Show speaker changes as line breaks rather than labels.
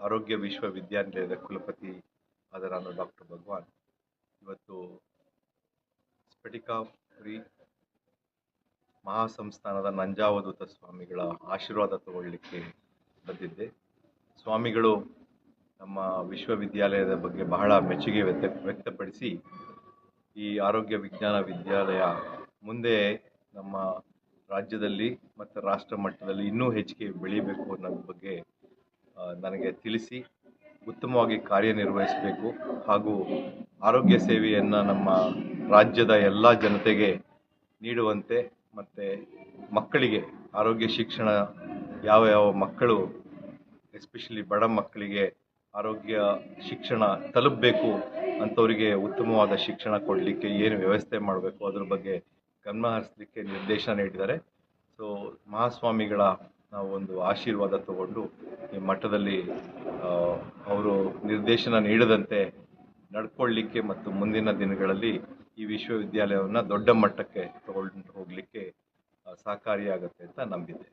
ಆರೋಗ್ಯ ವಿಶ್ವವಿದ್ಯಾನಿಲಯದ ಕುಲಪತಿ ಆದ ನಾನು ಡಾಕ್ಟರ್ ಭಗವಾನ್ ಇವತ್ತು ಸ್ಫಟಿಕಾಪುರಿ ಮಹಾಸಂಸ್ಥಾನದ ನಂಜಾವಧೂತ ಸ್ವಾಮಿಗಳ ಆಶೀರ್ವಾದ ತಗೊಳ್ಳಿಕ್ಕೆ ಬಂದಿದ್ದೆ. ಸ್ವಾಮಿಗಳು ನಮ್ಮ ವಿಶ್ವವಿದ್ಯಾಲಯದ ಬಗ್ಗೆ ಬಹಳ ಮೆಚ್ಚುಗೆ ವ್ಯಕ್ತಪಡಿಸಿ ಈ ಆರೋಗ್ಯ ವಿಜ್ಞಾನ ವಿದ್ಯಾಲಯ ಮುಂದೆ ನಮ್ಮ ರಾಜ್ಯದಲ್ಲಿ ಮತ್ತು ರಾಷ್ಟ್ರ ಮಟ್ಟದಲ್ಲಿ ಇನ್ನೂ ಹೆಚ್ಚಿಗೆ ಬೆಳೀಬೇಕು ಅನ್ನೋದ್ರ ಬಗ್ಗೆ ನನಗೆ ತಿಳಿಸಿ ಉತ್ತಮವಾಗಿ ಕಾರ್ಯನಿರ್ವಹಿಸಬೇಕು ಹಾಗೂ ಆರೋಗ್ಯ ಸೇವೆಯನ್ನು ನಮ್ಮ ರಾಜ್ಯದ ಎಲ್ಲ ಜನತೆಗೆ ನೀಡುವಂತೆ ಮತ್ತು ಮಕ್ಕಳಿಗೆ ಆರೋಗ್ಯ ಶಿಕ್ಷಣ ಯಾವ ಮಕ್ಕಳು ಎಸ್ಪೆಷಲಿ ಬಡ ಮಕ್ಕಳಿಗೆ ಆರೋಗ್ಯ ಶಿಕ್ಷಣ ತಲುಪಬೇಕು ಅಂಥವರಿಗೆ ಉತ್ತಮವಾದ ಶಿಕ್ಷಣ ಕೊಡಲಿಕ್ಕೆ ಏನು ವ್ಯವಸ್ಥೆ ಮಾಡಬೇಕು ಅದ್ರ ಬಗ್ಗೆ ಗಮನ ಹರಿಸಲಿಕ್ಕೆ ನಿರ್ದೇಶನ ನೀಡಿದ್ದಾರೆ. ಸೊ ಮಹಾಸ್ವಾಮಿಗಳ ನಾವು ಒಂದು ಆಶೀರ್ವಾದ ತಗೊಂಡು ಈ ಮಟ್ಟದಲ್ಲಿ ಅವರು ನಿರ್ದೇಶನ ನೀಡದಂತೆ ನಡ್ಕೊಳ್ಳಿಕ್ಕೆ ಮತ್ತು ಮುಂದಿನ ದಿನಗಳಲ್ಲಿ ಈ ವಿಶ್ವವಿದ್ಯಾಲಯವನ್ನು ದೊಡ್ಡ ಮಟ್ಟಕ್ಕೆ ತಗೊಂಡು ಹೋಗಲಿಕ್ಕೆ ಸಹಕಾರಿಯಾಗುತ್ತೆ ಅಂತ ನಂಬಿದೆ.